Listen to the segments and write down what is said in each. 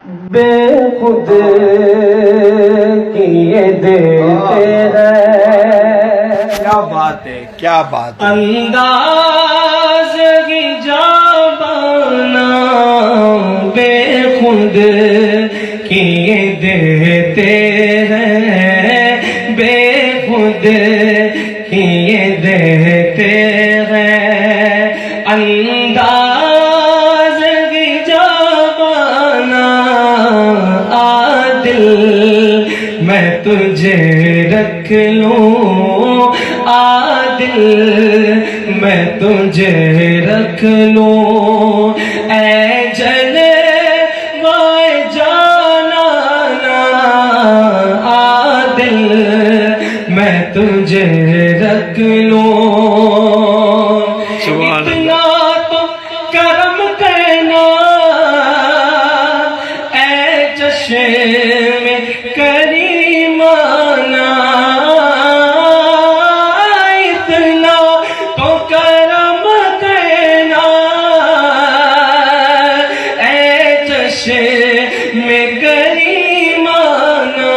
بے خود کیے دیتے ہیں، کیا بات ہے، کیا بات ہے، انداز کی جابانا بے خود کیے دیتے ہیں، بے خود کیے دیتے ہیں، انداز کی جابانا عادل میں تجھے رکھ لوں، عادل میں تجھے رکھ لوں، اے جلوۂ جانانا عادل میں تجھے رکھ لوں، اتنا تو کرم کرنا اے چشم کریمانہ، اتنا تو کرم کرنا اے چشم کریمانہ،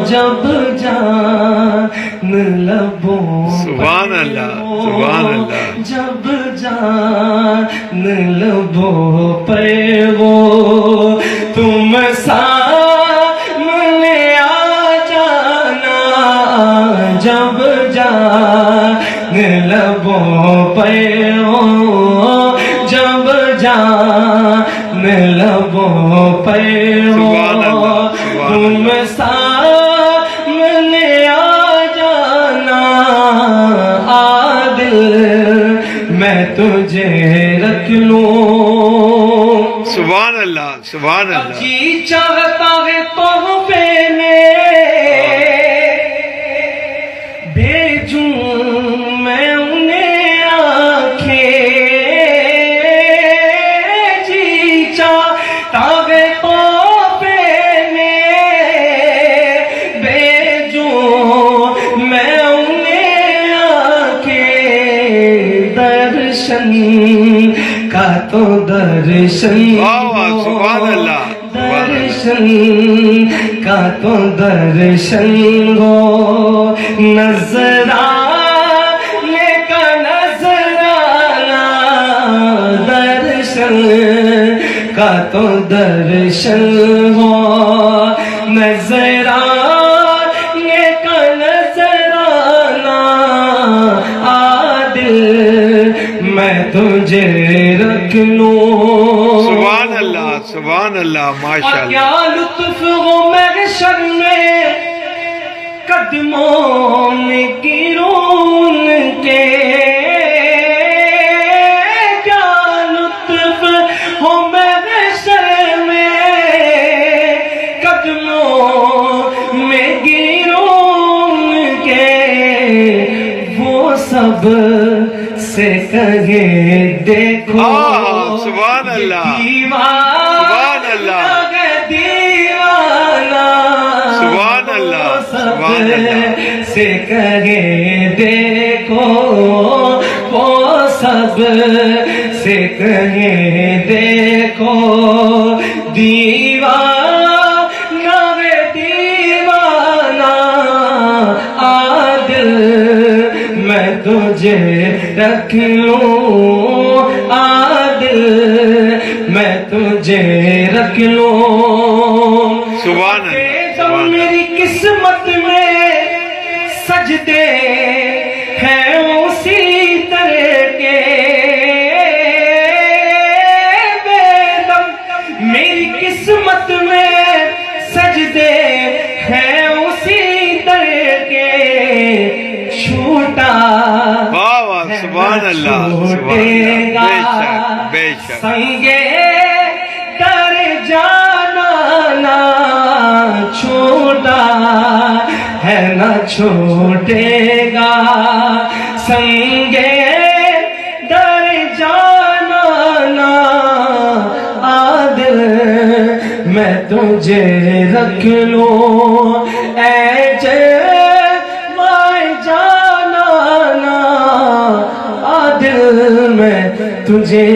جب جان لبوں سبحان اللہ، سبحان اللہ، جب جان لبوں پر ہو تم سامنے آ جانا، جب جان لبوں پر ہو، جب جان لبوں پر سبحان ہو اللہ، سبحان تم اللہ، سامنے آ جانا، عادل میں تجھے رکھ لوں، سبحان اللہ، سبحان اللہ، جی چاہتا ہے تحفے میں بھیجوں میں انہیں آنکھیں، جی چاہتا ہے تحفے میں بھیجوں میں انہیں آنکھیں، درشن کا تو درشن واہ واہ، سبحان اللہ، سبحان اللہ، درشن کا تو درشن ہو، نظرانے کا نظرانہ، درشن کا تو درشن ہو، نظرانے کا نظرانہ، عادل میں تجھے رکھ لوں، سبحان اللہ، سبحان اللہ، ماشاء اور اللہ، کیا لطف ہو محشر میں قدموں میں گروں کے، کیا لطف ہو محشر میں قدموں میں گروں کے، وہ سب سے کہے دیکھو سبحان اللہ، دیوانہ سبحان اللہ، دیوانہ، سبحان اللہ، سبحان اللہ، سے کہے دیکھو، وہ سب سے کہے دیکھو، دیوانہ دیوانہ، عادل میں تجھے رکھ لوں، عادل میں تجھے رکھ لوں، سبحان اللہ، سبحان اللہ، میری قسمت میں سجدے ہیں اسی طرح کے، بے دم میری قسمت میں سجدے ہیں اسی طرح کے، چھوٹا واہ واہ، سبحان اللہ، سبحان اللہ، بے شک، سنگے در جانا نہ چھوٹا ہے نہ چھوٹے گا، سنگے در جانا نہ، عادل میں تجھے رکھ لوں، اے جلوۂ جانانا، عادل میں تجھے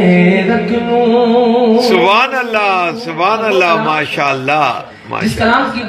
رکھ لوں، سبحان اللہ، سبحان اللہ ماشاء اللہ جس کلام کی